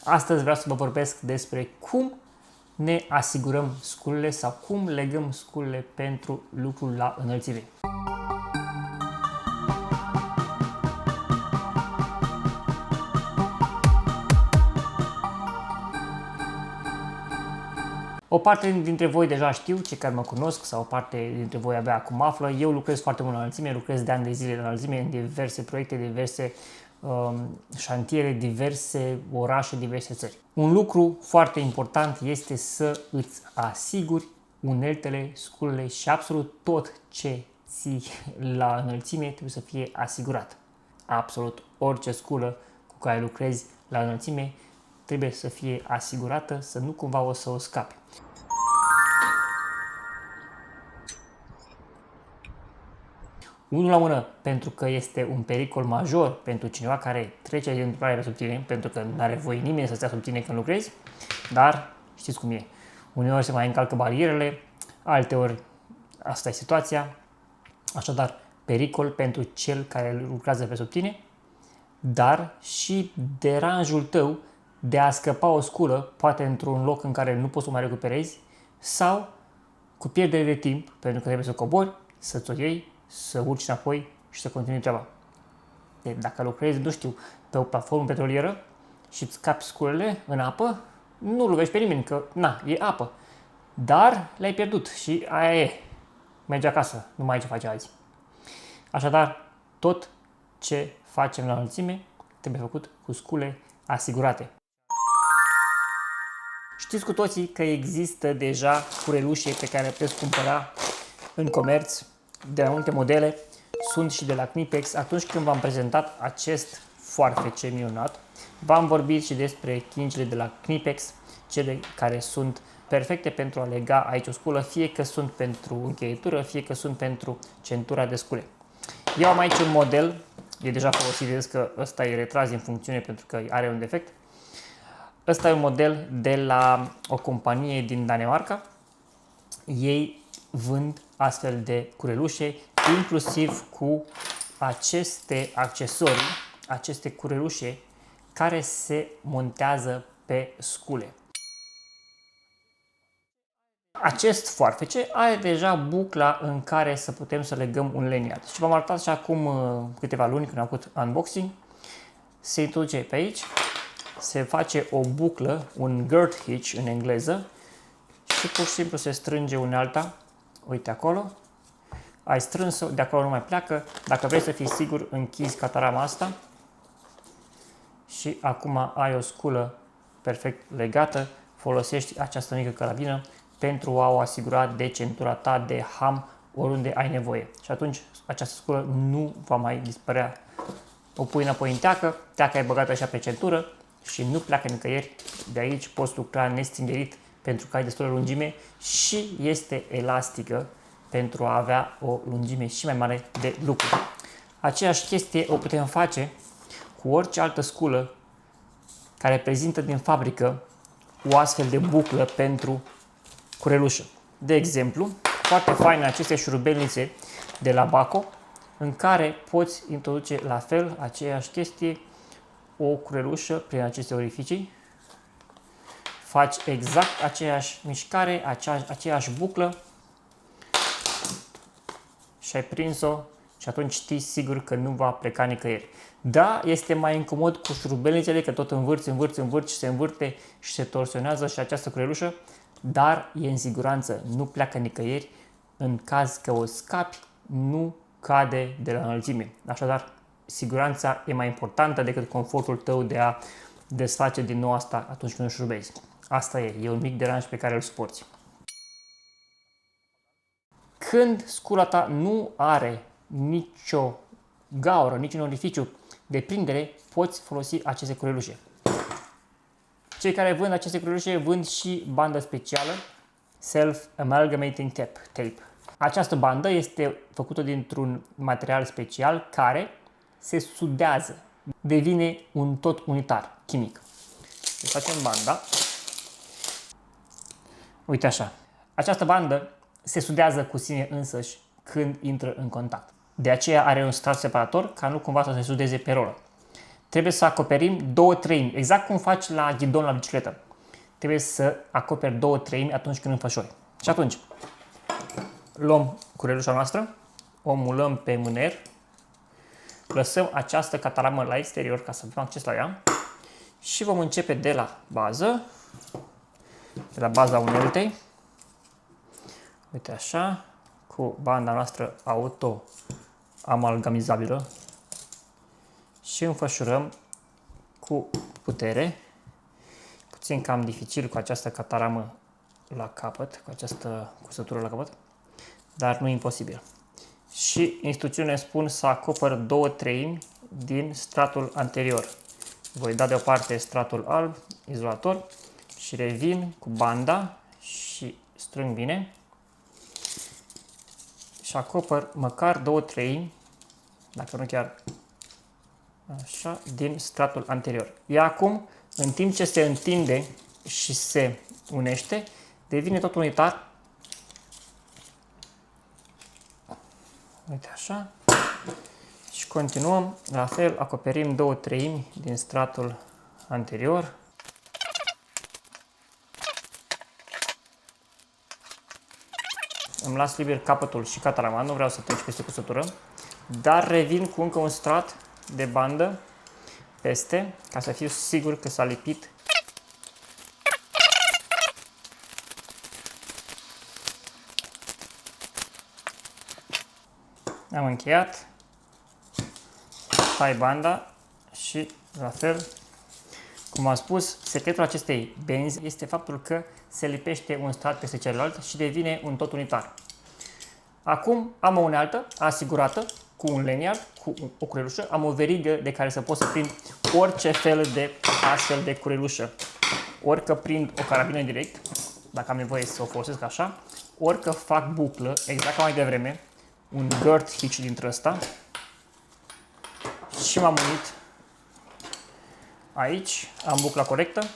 Astăzi vreau să vă vorbesc despre cum ne asigurăm sculele sau cum legăm sculele pentru lucrul la înălțime. O parte dintre voi deja știu, cei care mă cunosc, sau o parte dintre voi abia acum află. Eu lucrez foarte mult la înălțime, lucrez de ani de zile la înălțime, în diverse proiecte, diverse șantiere, diverse orașe, diverse țări. Un lucru foarte important este să îți asiguri uneltele, sculele și absolut tot ce ții la înălțime trebuie să fie asigurat. Absolut orice sculă cu care lucrezi la înălțime trebuie să fie asigurată, să nu cumva o să o scapi. Unul la mână, pentru că este un pericol major pentru cineva care trece din întâmplare sub tine, pentru că nu are voie nimeni să stea sub tine când lucrezi, dar știți cum e. Uneori se mai încalcă barierele, alteori asta e situația. Așadar, pericol pentru cel care lucrează pe sub tine, dar și deranjul tău de a scăpa o sculă, poate într-un loc în care nu poți să o mai recuperezi, sau cu pierdere de timp, pentru că trebuie să cobori, să-ți o iei, să urci înapoi și să continui treaba. Dacă lucrezi, nu știu, pe o platformă petrolieră și îți scapi sculele în apă, nu lovești pe nimeni, că na, e apă. Dar le-ai pierdut și aia e. Mergi acasă, nu mai ai ce face azi. Așadar, tot ce facem la înălțime trebuie făcut cu scule asigurate. Știți cu toții că există deja curelușe pe care le puteți cumpăra în comerț de la multe modele, sunt și de la Knipex. Atunci când v-am prezentat acest foarfece minunat, v-am vorbit și despre chingile de la Knipex, cele care sunt perfecte pentru a lega aici o sculă, fie că sunt pentru încheietură, fie că sunt pentru centura de scule. Eu am aici un model, e deja folosit, vedeți că ăsta e retras din funcțiune pentru că are un defect. Ăsta e un model de la o companie din Danemarca. Ei vând astfel de curelușe, inclusiv cu aceste accesorii, aceste curelușe care se montează pe scule. Acest foarfece are deja bucla în care să putem să legăm un liniat. Și v-am arătat și acum câteva luni când am făcut unboxing. Se introduce pe aici, se face o buclă, un girt hitch în engleză, și pur și simplu se strânge unealta. Uite acolo, ai strâns-o, de acolo nu mai pleacă. Dacă vrei să fii sigur, închizi catarama asta și acum ai o sculă perfect legată. Folosești această mică carabină pentru a o asigura de centura ta, de ham, oriunde ai nevoie. Și atunci această sculă nu va mai dispărea. O pui înapoi în teacă, teaca e băgată așa pe centură și nu pleacă nicăieri. De aici poți lucra nestingerit pentru că ai destulă lungime și este elastică pentru a avea o lungime și mai mare de lucru. Aceeași chestie o putem face cu orice altă sculă care prezintă din fabrică o astfel de buclă pentru curelușă. De exemplu, foarte faine aceste șurubelnițe de la Baco, în care poți introduce la fel aceeași chestie, o curelușă prin aceste orificii. Faci exact aceeași mișcare, aceeași buclă și ai prins-o și atunci știi sigur că nu va pleca nicăieri. Da, este mai incomod cu șurubelnițele, că tot învârți și se învârte și se torsionează și această curelușă, dar e în siguranță, nu pleacă nicăieri. În caz că o scapi, nu cade de la înălțime. Așadar, siguranța e mai importantă decât confortul tău de a desface din nou asta atunci când o șurubezi. Asta e un mic deranj pe care îl suporți. Când scula ta nu are nicio gaură, niciun orificiu de prindere, poți folosi aceste curelușe. Cei care vând aceste curelușe vând și bandă specială, Self-Amalgamating Tape. Această bandă este făcută dintr-un material special care se sudează, devine un tot unitar, chimic. Deci facem banda. Uite așa. Această bandă se sudează cu sine însăși când intră în contact. De aceea are un strat separator ca nu cumva să se sudeze pe rolă. trebuie să acoperim 2/3, exact cum faci la ghidon la bicicletă. Trebuie să acoperi 2/3 atunci când înfășori. Și atunci, luăm curelușa noastră, o mulăm pe mâner, lăsăm această cataramă la exterior ca să avem acces la ea și vom începe de la bază, de la baza uneltei. Uite așa, cu banda noastră auto-amalgamizabilă și înfășurăm cu putere, puțin cam dificil cu această cataramă la capăt, cu această cusătură la capăt, dar nu imposibil. Și instrucțiunile spun să acopăr 2/3 din stratul anterior. Voi da deoparte stratul alb, izolator, și revin cu banda și strâng bine și acopăr măcar 2/3, dacă nu chiar așa, din stratul anterior. Ea acum, în timp ce se întinde și se unește, devine tot unitar. Uite așa. Și continuăm, la fel, acoperim 2/3 din stratul anterior. Îmi las liber capătul și catarama, nu vreau să trec peste cusătură, dar revin cu încă un strat de bandă peste, ca să fiu sigur că s-a lipit. Am încheiat, tai banda și la fel, cum am spus, secretul acestei benzi este faptul că se lipește un strat peste celălalt și devine un tot unitar. Acum am o unealtă asigurată cu un lanyard, cu o curelușă, am o verigă de care să pot să prind orice fel de astfel de curelușă. Ori că prind o carabină direct, dacă am nevoie să o folosesc așa, ori că fac buclă, exact ca mai devreme, un girth hitch dintre ăsta și m-am unit aici, am bucla corectă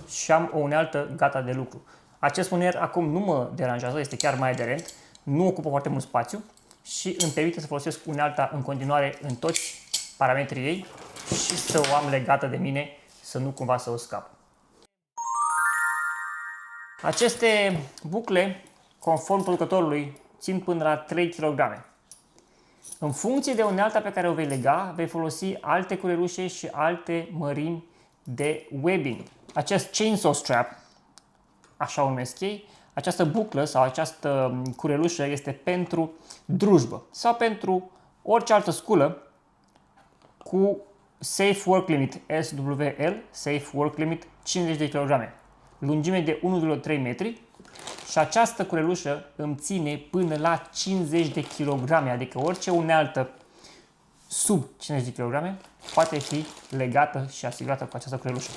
și am o unealtă gata de lucru. Acest mâner acum nu mă deranjează, este chiar mai aderent, nu ocupă foarte mult spațiu și îmi permite să folosesc unealta în continuare în toți parametrii ei și să o am legată de mine, să nu cumva să o scap. Aceste bucle, conform producătorului, țin până la 3 kg. În funcție de unealta pe care o vei lega, vei folosi alte curelușe și alte mărimi de webbing. Acest chainsaw strap, așa o numesc ei, această buclă sau această curelușă este pentru drujbă sau pentru orice altă sculă cu Safe Work Limit SWL, Safe Work Limit 50 de kg, lungime de 1,3 metri și această curelușă îmi ține până la 50 de kg, adică orice unealtă sub 50 de kg poate fi legată și asigurată cu această curelușă.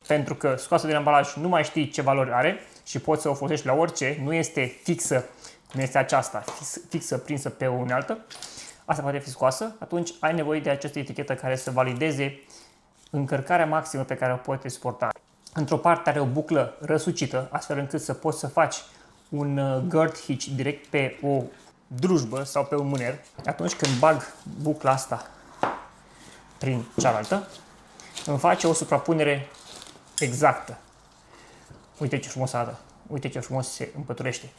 Pentru că scoasă din ambalaj nu mai știi ce valori are și poți să o folosești la orice, nu este fixă cum este aceasta, fixă prinsă pe o unealtă, asta poate fi scoasă, atunci ai nevoie de această etichetă care să valideze încărcarea maximă pe care o poți suporta. Într-o parte are o buclă răsucită, astfel încât să poți să faci un girth hitch direct pe o drujbă sau pe un mâner. Atunci când bag bucla asta prin cealaltă, îmi face o suprapunere exactă. Uite ce frumos arată, uite ce frumos se împăturește.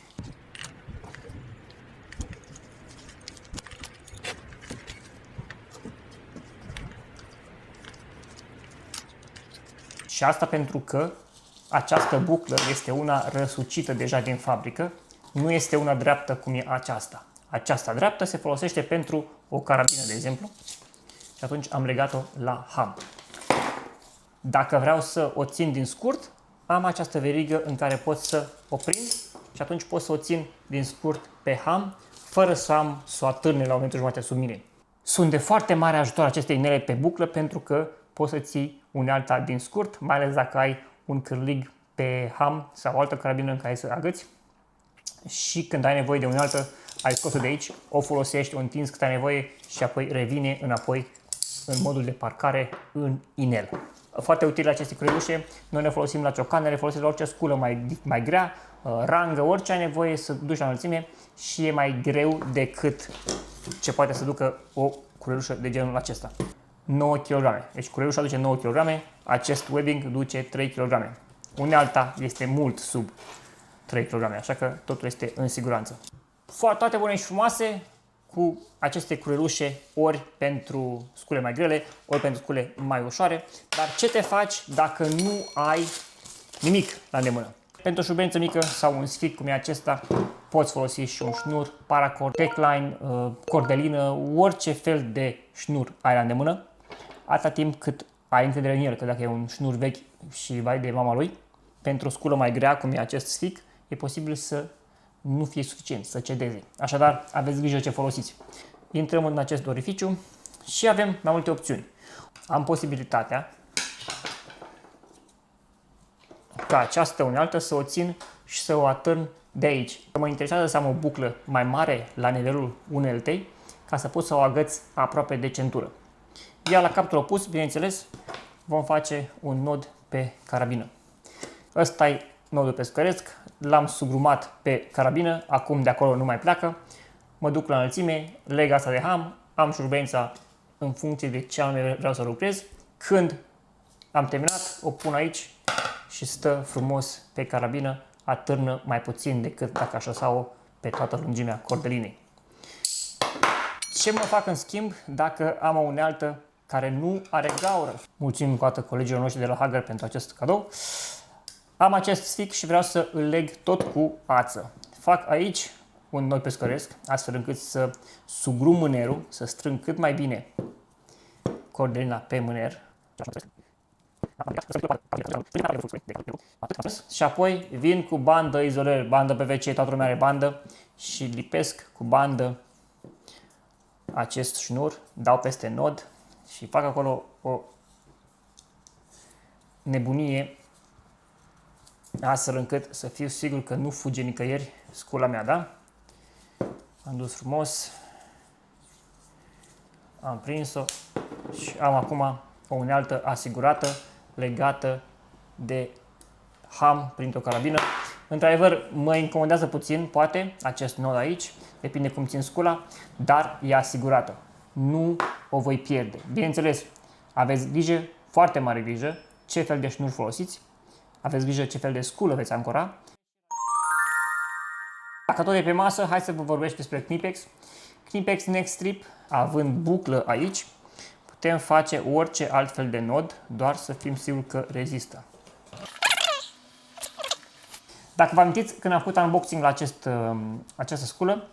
Și asta pentru că această buclă este una răsucită deja din fabrică, nu este una dreaptă cum e aceasta. Aceasta dreaptă se folosește pentru o carabină, de exemplu, și atunci am legat-o la ham. Dacă vreau să o țin din scurt, am această verigă în care pot să o prind și atunci pot să o țin din scurt pe ham, fără să o atârne la 1,5 sub mine. Sunt de foarte mare ajutor aceste inele pe buclă pentru că poți să ții unealta din scurt, mai ales dacă ai un cârlig pe ham sau o altă carabină în care să agăți. Și când ai nevoie de unealtă, ai scos-o de aici, o folosești, o întinzi cât ai nevoie și apoi revine înapoi în modul de parcare în inel. Foarte utile aceste curelușe, noi le folosim la ciocane, le folosim la orice sculă mai grea, rangă, orice ai nevoie să duci la înălțime și e mai greu decât ce poate să ducă o curelușă de genul acesta. 9 kg. Deci curelușa aduce 9 kg, acest webbing duce 3 kg. Unealta este mult sub 3 kg, așa că totul este în siguranță. Toate bune și frumoase cu aceste curelușe, ori pentru scule mai grele, ori pentru scule mai ușoare. Dar ce te faci dacă nu ai nimic la îndemână? Pentru o șurubență mică sau un sfic cum e acesta, poți folosi și un șnur, paracord, techline, cordelină, orice fel de șnur ai la îndemână, atâta timp cât ai încredere în el, că dacă e un șnur vechi și vai de mama lui, pentru o sculă mai grea, cum e acest sfic, e posibil să nu fie suficient, să cedeze. Așadar, aveți grijă ce folosiți. Intrăm în acest orificiu și avem mai multe opțiuni. Am posibilitatea ca această unealtă să o țin și să o atârn de aici. Mă interesează să am o buclă mai mare la nivelul uneltei, ca să pot să o agăț aproape de centură. Iar la capătul opus, bineînțeles, vom face un nod pe carabină. Ăsta e nodul pescăresc, l-am sugrumat pe carabină, acum de acolo nu mai pleacă. Mă duc la înălțime, leg asta de ham, am șurubența în funcție de ce anume vreau să lucrez. Când am terminat, o pun aici și stă frumos pe carabină, atârnă mai puțin decât dacă aș lăsa-o pe toată lungimea cordelinei. Ce mă fac în schimb dacă am o unealtă care nu are gaură? Mulțumim încă o dată colegilor noștri de la Hager pentru acest cadou. Am acest sfic și vreau să îl leg tot cu ață. Fac aici un nod pescăresc, astfel încât să sugrum mânerul, să strâng cât mai bine cordelina pe mâner. Și apoi vin cu bandă izolare, bandă PVC, toată lumea are bandă, și lipesc cu bandă acest șnur, dau peste nod și fac acolo o nebunie, astfel încât să fiu sigur că nu fuge nicăieri scula mea, da? Am dus frumos, am prins-o și am acum o unealtă asigurată, legată de ham printr-o carabină. Într-adevăr, mă incomodează puțin, poate, acest nod aici, depinde cum țin scula, dar e asigurată. Nu o voi pierde. Bineînțeles, aveți grijă, foarte mare grijă, ce fel de șnur folosiți, aveți grijă ce fel de sculă veți ancora. Dacă tot e pe masă, hai să vă vorbesc despre Knipex. Knipex Next Strip, având buclă aici, putem face orice alt fel de nod, doar să fim siguri că rezistă. Dacă vă amintiți, când am făcut unboxing la această sculă,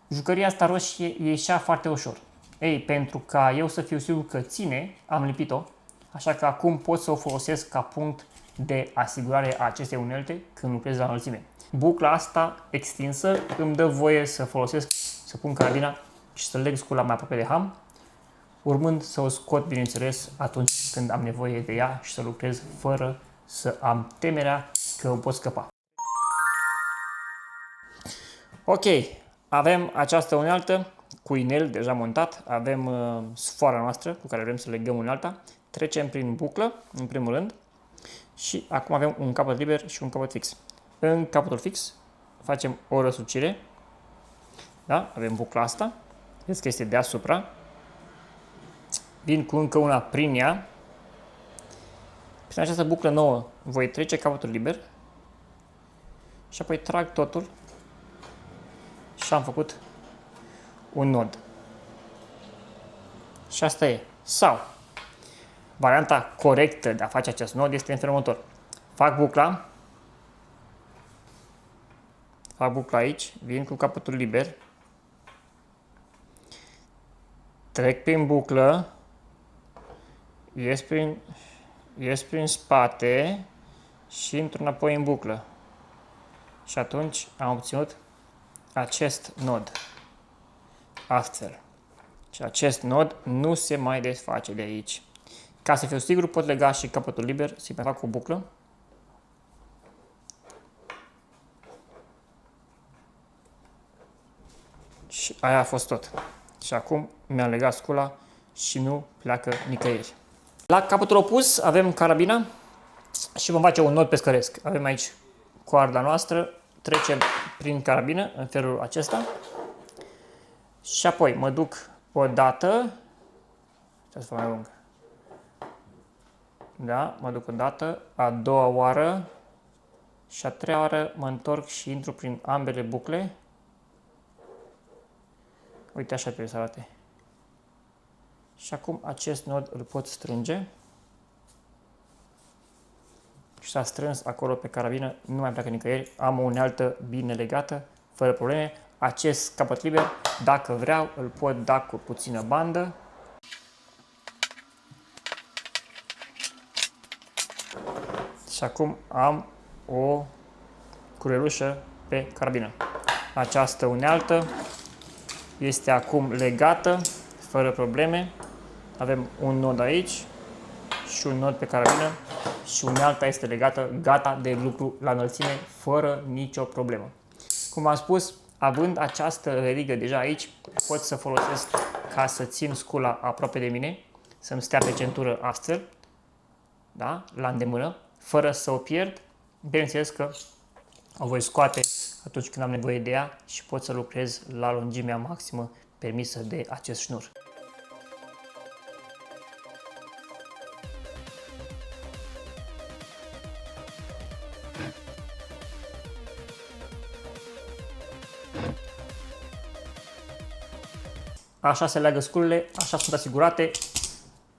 jucăria asta roșie ieșea foarte ușor. Ei, pentru ca eu să fiu sigur că ține, am lipit-o, așa că acum pot să o folosesc ca punct de asigurare a acestei unelte când lucrez la înălțime. Bucla asta extinsă îmi dă voie să folosesc, să pun carabina și să leg scula mai aproape de ham, urmând să o scot, bineînțeles, atunci când am nevoie de ea și să lucrez fără să am temerea că o pot scăpa. Ok, avem această unealtă cu inel deja montat, avem sfoara noastră cu care vrem să legăm unealta, trecem prin buclă, în primul rând, și acum avem un capăt liber și un capăt fix. În capătul fix facem o răsucire, da? Avem bucla asta, vedeți că este deasupra, vin cu încă una prin ea, prin această buclă nouă voi trece capătul liber și apoi trag totul și am făcut un nod. Și asta e. Sau, varianta corectă de a face acest nod este în felul următor. Fac bucla aici, vin cu capătul liber, trec prin buclă, ies prin spate și intru înapoi în buclă. Și atunci am obținut acest nod. Astfel. Și acest nod nu se mai desface de aici. Ca să fiu sigur, pot lega și capătul liber, să-i mai fac o buclă. Și aia a fost tot. Și acum mi-am legat scula și nu pleacă nicăieri. La capătul opus avem carabina și vom face un nod pescăresc. Avem aici coarda noastră, trecem prin carabină în felul acesta și apoi mă duc o dată, să fac mai lung. Da, mă duc o dată, a doua oară și a treia oară mă întorc și intru prin ambele bucle. Uite, așa trebuie să arate. Și acum acest nod îl pot strânge. Și s-a strâns acolo pe carabină, nu mai pleacă nicăieri. Am o unealtă bine legată, fără probleme. Acest capăt liber, dacă vreau, îl pot da cu puțină bandă. Și acum am o curelușă pe carabină. Această unealtă este acum legată, fără probleme. Avem un nod aici și un nod pe carabină și unealta este legată, gata de lucru la înălțime, fără nicio problemă. Cum am spus, având această verigă deja aici, pot să folosesc ca să țin scula aproape de mine, să-mi stea pe centură astfel, da? La îndemână, fără să o pierd. Bineînțeles că o voi scoate atunci când am nevoie de ea și pot să lucrez la lungimea maximă permisă de acest șnur. Așa se leagă sculele, așa sunt asigurate.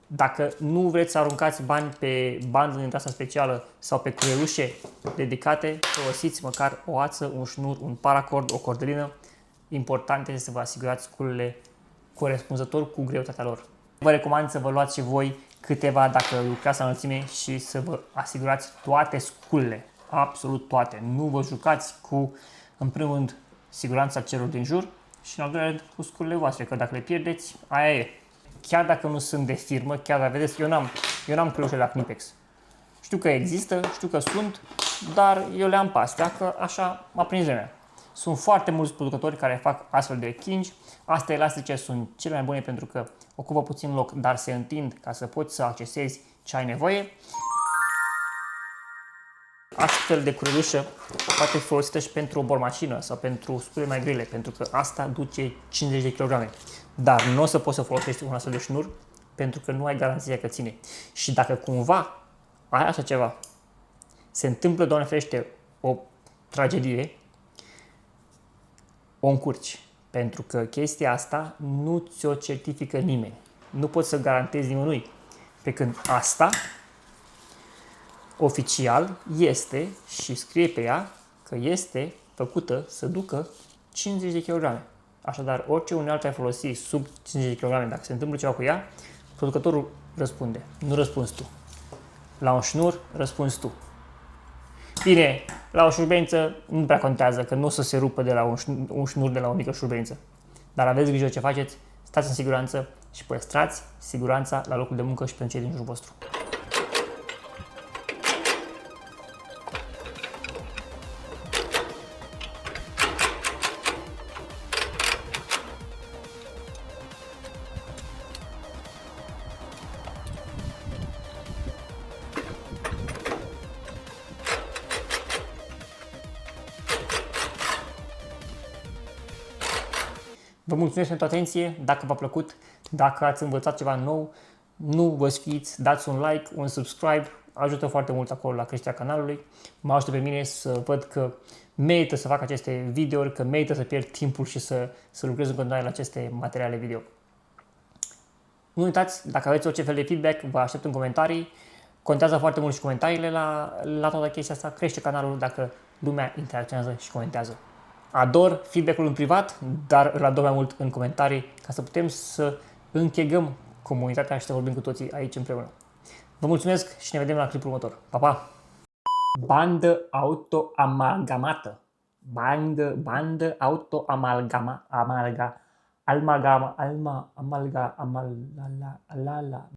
Dacă nu vreți să aruncați bani pe bandă din asta specială sau pe curelușe dedicate, folosiți măcar o ață, un șnur, un paracord, o cordelină. Important este să vă asigurați sculele corespunzător cu greutatea lor. Vă recomand să vă luați și voi câteva dacă lucrați la înălțime și să vă asigurați toate sculele, absolut toate. Nu vă jucați cu, în primul rând, siguranța celor din jur și în al doilea rând cu sculele voastre, că dacă le pierdeți, aia e. Chiar dacă nu sunt de firmă, chiar dacă vedeți, eu n-am călușe la Knipex. Știu că există, știu că sunt, dar eu le am pe astea, că așa m-a prins vremea. Sunt foarte mulți producători care fac astfel de kingi. Astea elastice sunt cele mai bune pentru că ocupă puțin loc, dar se întind ca să poți să accesezi ce ai nevoie. Astfel de curelușă poate fi folosită și pentru o bormașină sau pentru scule mai grele, pentru că asta duce 50 de kg. Dar nu o să poți să folosești un astfel de șnur pentru că nu ai garanția că ține. Și dacă cumva ai așa ceva, se întâmplă, Doamne ferește, o tragedie, o încurci. Pentru că chestia asta nu ți-o certifică nimeni. Nu poți să garantezi nimănui. Pe când asta, oficial, este și scrie pe ea că este făcută să ducă 50 de kg. Așadar, orice unealtă ai folosi sub 50 de kg, dacă se întâmplă ceva cu ea, producătorul răspunde. Nu răspunzi tu. La un șnur răspunzi tu. Bine, la o șurubeniță nu prea contează, că nu o să se rupă de la un șnur de la o mică șurubeniță. Dar aveți grijă ce faceți, stați în siguranță și păstrați siguranța la locul de muncă și pentru cei din jurul vostru. Vă mulțumesc pentru atenție, dacă v-a plăcut, dacă ați învățat ceva nou, nu vă sfiți, dați un like, un subscribe, ajută foarte mult acolo la creșterea canalului, mă ajută pe mine să văd că merită să fac aceste videouri, că merită să pierd timpul și să lucrez în continuare la aceste materiale video. Nu uitați, dacă aveți orice fel de feedback, vă aștept în comentarii, contează foarte mult și comentariile la toată chestia asta, crește canalul dacă lumea interacționează și comentează. Ador feedback-ul în privat, dar îl ador mai mult în comentarii ca să putem să închegăm comunitatea și să vorbim cu toții aici împreună. Vă mulțumesc și ne vedem la clipul următor. Pa, pa! Bandă auto-amalgamată. Bandă auto-amalgama. Amalga. Amalga.